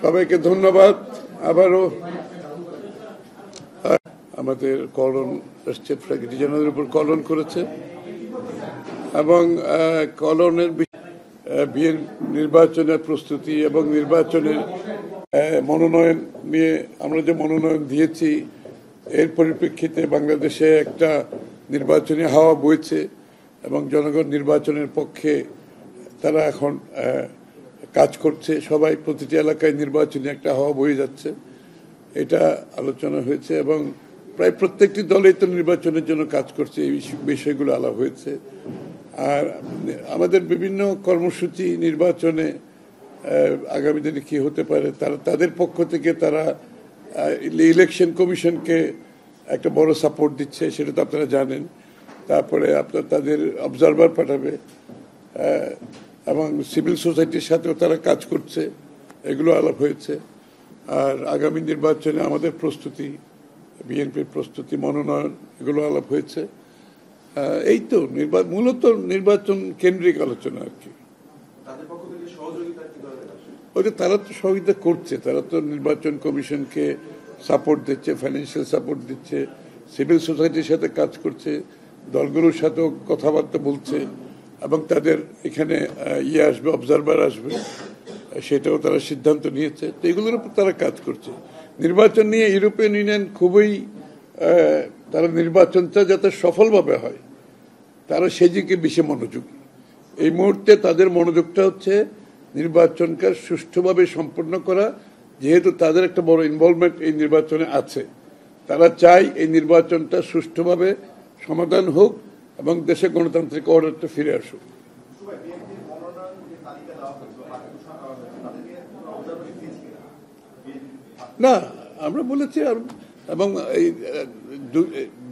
সবাইকে ধন্যবাদ। আবারও আমাদের কলন চিফ সেক্রেটারি জেনারেলের উপর কলন করেছে এবং কলনের নির্বাচনের প্রস্তুতি এবং নির্বাচনের মনোনয়ন নিয়ে আমরা যে মনোনয়ন দিয়েছি এর পরিপ্রেক্ষিতে বাংলাদেশে একটা নির্বাচনী হাওয়া বইছে এবং জনগণ নির্বাচনের পক্ষে তারা এখন কাজ করছে। সবাই প্রতিটি এলাকায় নির্বাচনী একটা হাওয়া বয়ে যাচ্ছে, এটা আলোচনা হয়েছে এবং প্রায় প্রত্যেকটি দলই তো নির্বাচনের জন্য কাজ করছে। এই বিষয়গুলো আলাপ হয়েছে। আর আমাদের বিভিন্ন কর্মসূচি নির্বাচনে আগামী দিনে কি হতে পারে তাদের পক্ষ থেকে তারা ইলেকশন কমিশনকে একটা বড় সাপোর্ট দিচ্ছে, সেটা তো আপনারা জানেন। তারপরে আপনার তাদের অবজারভার পাঠাবে এবং সিভিল সোসাইটির সাথেও তারা কাজ করছে, এগুলো আলাপ হয়েছে। আর আগামী নির্বাচনে আমাদের প্রস্তুতি, বিএনপির প্রস্তুতি, মনোনয়ন, এগুলো আলাপ হয়েছে। এই তো মূলত নির্বাচন কেন্দ্রিক আলোচনা আর কি। ওইটা তারা তো সহযোগিতা করছে, তারা তো নির্বাচন কমিশনকে সাপোর্ট দিচ্ছে, ফাইন্যান্সিয়াল সাপোর্ট দিচ্ছে, সিভিল সোসাইটির সাথে কাজ করছে, দলগুলোর সাথেও কথাবার্তা বলছে এবং তাদের এখানে আসবে, অবজারভার আসবে, সেটাও তারা সিদ্ধান্ত নিয়েছে। তো এগুলোর উপর তারা কাজ করছে। নির্বাচন নিয়ে ইউরোপিয়ান ইউনিয়ন খুবই তারা নির্বাচনটা যাতে সফলভাবে হয় তারা সেদিকে বেশি মনোযোগী। এই মুহূর্তে তাদের মনোযোগটা হচ্ছে নির্বাচনকে সুষ্ঠুভাবে সম্পন্ন করা, যেহেতু তাদের একটা বড় ইনভলভমেন্ট এই নির্বাচনে আছে। তারা চায় এই নির্বাচনটা সুষ্ঠুভাবে সমাধান হোক এবং দেশে গণতান্ত্রিক অর্ডারটা ফিরে আসুক। না, আমরা বলেছি এবং এই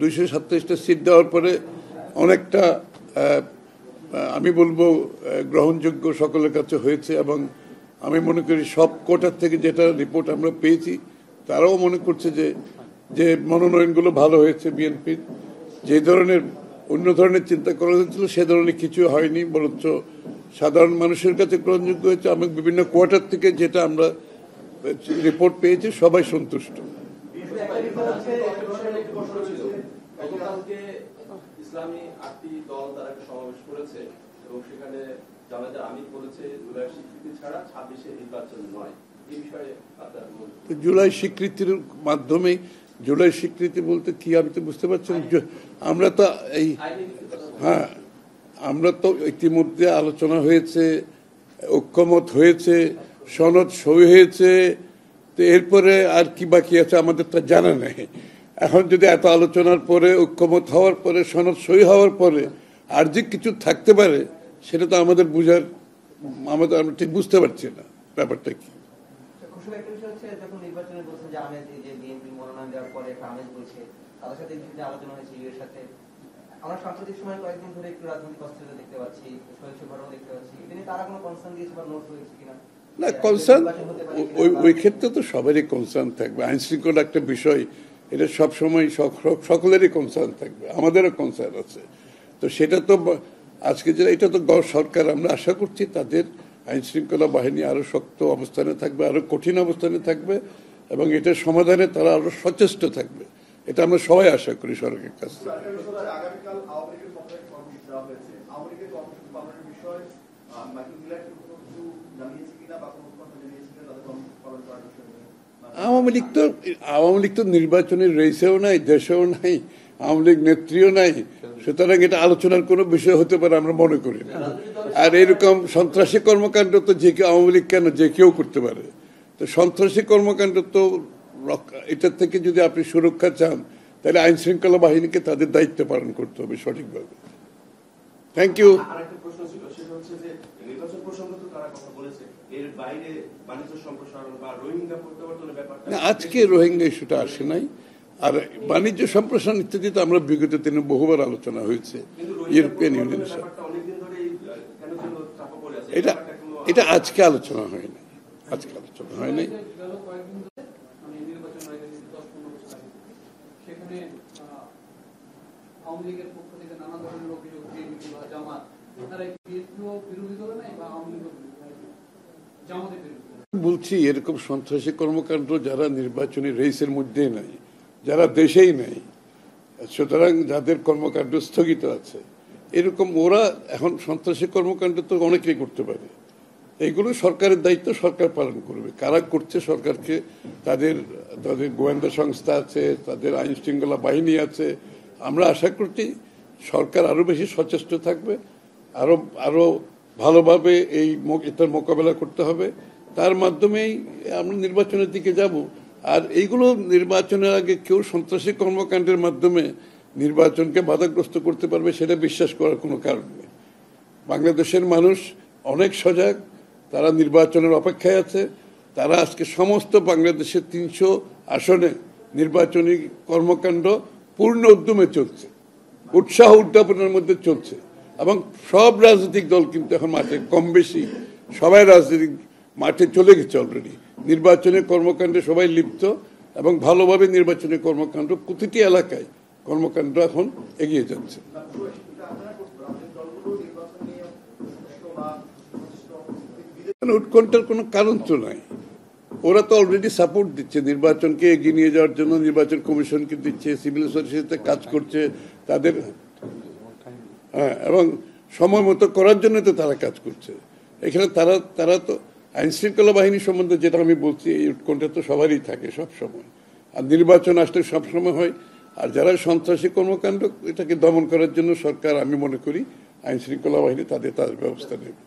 227টা সিট দেওয়ার পরে অনেকটা আমি বলবো গ্রহণযোগ্য সকলের কাছে হয়েছে এবং আমি মনে করি সব কোটার থেকে যেটা রিপোর্ট আমরা পেয়েছি তারাও মনে করছে যে মনোনয়নগুলো ভালো হয়েছে। বিএনপির যে ধরনের অন্য ধরনের চিন্তা করা হয়েছিল সে ধরনের কিছু হয়নি, বরঞ্চ সাধারণ মানুষের কাছে গ্রহণযোগ্য হয়েছে। আমি বিভিন্ন কোয়ার্টার থেকে যেটা আমরা রিপোর্ট পেয়েছি সবাই সন্তুষ্ট। ইসলামী 8টি দল তারা একটা সমাবেশ করেছে এবং সেখানে জামায়াতের আমির বলেছে জুলাই স্বীকৃতি ছাড়া 26-এ নির্বাচন নয়। এই বিষয়ে আপনার জুলাই স্বীকৃতির মাধ্যমে, জুলাই স্বীকৃতি বলতে কি আমি তো বুঝতে পারছি না। আমরা তো আমরা তো ইতিমধ্যে আলোচনা হয়েছে, ঐক্যমত হয়েছে, সনদ সই হয়েছে। তো এরপরে আর কি বাকি আছে আমাদের তো জানা নেই। এখন যদি এত আলোচনার পরে, ঐক্যমত হওয়ার পরে, সনদ সই হওয়ার পরে আর যে কিছু থাকতে পারে সেটা তো আমাদের বুঝার, আমরা ঠিক বুঝতে পারছি না ব্যাপারটা কি। আমরা সাম্প্রতিক সময় কয়েকদিন ধরে একটু রাজনৈতিক অস্থিরতা দেখতে পাচ্ছি, সহিংস ঘটনা দেখতে পাচ্ছি। তিনি তারা কোনো কনসার্ন দিয়েছে বা নোট হয়েছে কিনা? না, কনসার্ন ওই ক্ষেত্রে তো সবারই কনসার্ন থাকবে। আইন শৃঙ্খলা একটা বিষয়, এটা সবসময় সকলেরই কনসার্ন থাকবে, আমাদেরও কনসার্ন আছে। তো সেটা তো আজকে যেটা, এটা তো সরকার, আমরা আশা করছি তাদের আইন শৃঙ্খলা বাহিনী আরো শক্ত অবস্থানে থাকবে, আরো কঠিন অবস্থানে থাকবে এবং এটার সমাধানে তারা আরো সচেষ্ট থাকবে। এটা আমরা সবাই আশা করি সরকারের কাছে। আওয়ামী লীগ তো নির্বাচনের রেসেও নাই, দেশেও নাই, আওয়ামী লীগ নেত্রীও নাই। সুতরাং এটা আলোচনার কোনো বিষয় হতে পারে আমরা মনে করি না। আর এরকম সন্ত্রাসী কর্মকাণ্ড তো যে কেউ, আওয়ামী লীগ কেন, যে কেউ করতে পারে। তো সন্ত্রাসী কর্মকাণ্ড তো এটার থেকে যদি আপনি সুরক্ষা চান তাহলে আইন শৃঙ্খলা বাহিনীকে তাদের দায়িত্ব পালন করতে হবে সঠিকভাবে। Thank you. আজকে রোহিঙ্গা ইস্যুটা আসে নাই। আর বাণিজ্য সম্প্রসারণ ইত্যাদি তো আমরা বিগত দিনে বহুবার আলোচনা হয়েছে ইউরোপিয়ান ইউনিয়নের সাথে। এটা আজকে আলোচনা হয়নি, আজকে আলোচনা হয়নি। আওয়ামী লীগের পক্ষ থেকে নানা ধরনের অভিযোগ, বিএনপি বা জামাত, তারা বিরোধী দলে নাই বা আওয়ামী লীগ জামাতের বিরোধী। বলছি এরকম সন্ত্রাসী কর্মকাণ্ড যারা নির্বাচনী রেসের মধ্যেই নাই, যারা দেশেই নাই, সুতরাং যাদের কর্মকাণ্ড স্থগিত আছে, এরকম ওরা এখন সন্ত্রাসী কর্মকাণ্ড তো অনেকেই করতে পারে। এইগুলো সরকারের দায়িত্ব, সরকার পালন করবে। কারা করছে সরকারকে, তাদের তাদের গোয়েন্দা সংস্থা আছে, তাদের আইন শৃঙ্খলা বাহিনী আছে। আমরা আশা করছি সরকার আরো বেশি সচেষ্ট থাকবে, আরো ভালোভাবে এটার মোকাবেলা করতে হবে। তার মাধ্যমেই আমরা নির্বাচনের দিকে যাব। আর এইগুলো নির্বাচনের আগে কেউ সন্ত্রাসী কর্মকাণ্ডের মাধ্যমে নির্বাচনকে বাধাগ্রস্ত করতে পারবে সেটা বিশ্বাস করার কোনো কারণ নেই। বাংলাদেশের মানুষ অনেক সজাগ, তারা নির্বাচনের অপেক্ষায় আছে। তারা আজকে সমস্ত বাংলাদেশের 300 আসনে নির্বাচনী কর্মকাণ্ড পূর্ণ উদ্যমে চলছে, উৎসাহ উদ্যাপনের মধ্যে চলছে। এবং সব রাজনৈতিক দল কিন্তু এখন মাঠে কম বেশি সবাই রাজনৈতিক মাঠে চলে গেছে অলরেডি। নির্বাচনী কর্মকাণ্ডে সবাই লিপ্ত এবং ভালোভাবে নির্বাচনী কর্মকাণ্ড প্রতিটি এলাকায় কর্মকাণ্ড এখন এগিয়ে যাচ্ছে। উৎকণ্ঠার কোনো কারণ তো নাই। ওরা তো অলরেডি সাপোর্ট দিচ্ছে নির্বাচনকে এগিয়ে নিয়ে যাওয়ার জন্য, নির্বাচন কমিশনকে দিচ্ছে, সিভিল সোসাইটিতে কাজ করছে তাদের, এবং সময় মতো করার জন্য তো তারা কাজ করছে। এখানে তারা তো আইন শৃঙ্খলা বাহিনী সম্বন্ধে যেটা আমি বলছি, এই উৎকণ্ঠা তো সবারই থাকে সব সময়, আর নির্বাচন আসলে সবসময় হয়। আর যারা সন্ত্রাসী কর্মকাণ্ড এটাকে দমন করার জন্য সরকার, আমি মনে করি আইন শৃঙ্খলা বাহিনী তাদের ব্যবস্থা নেবে।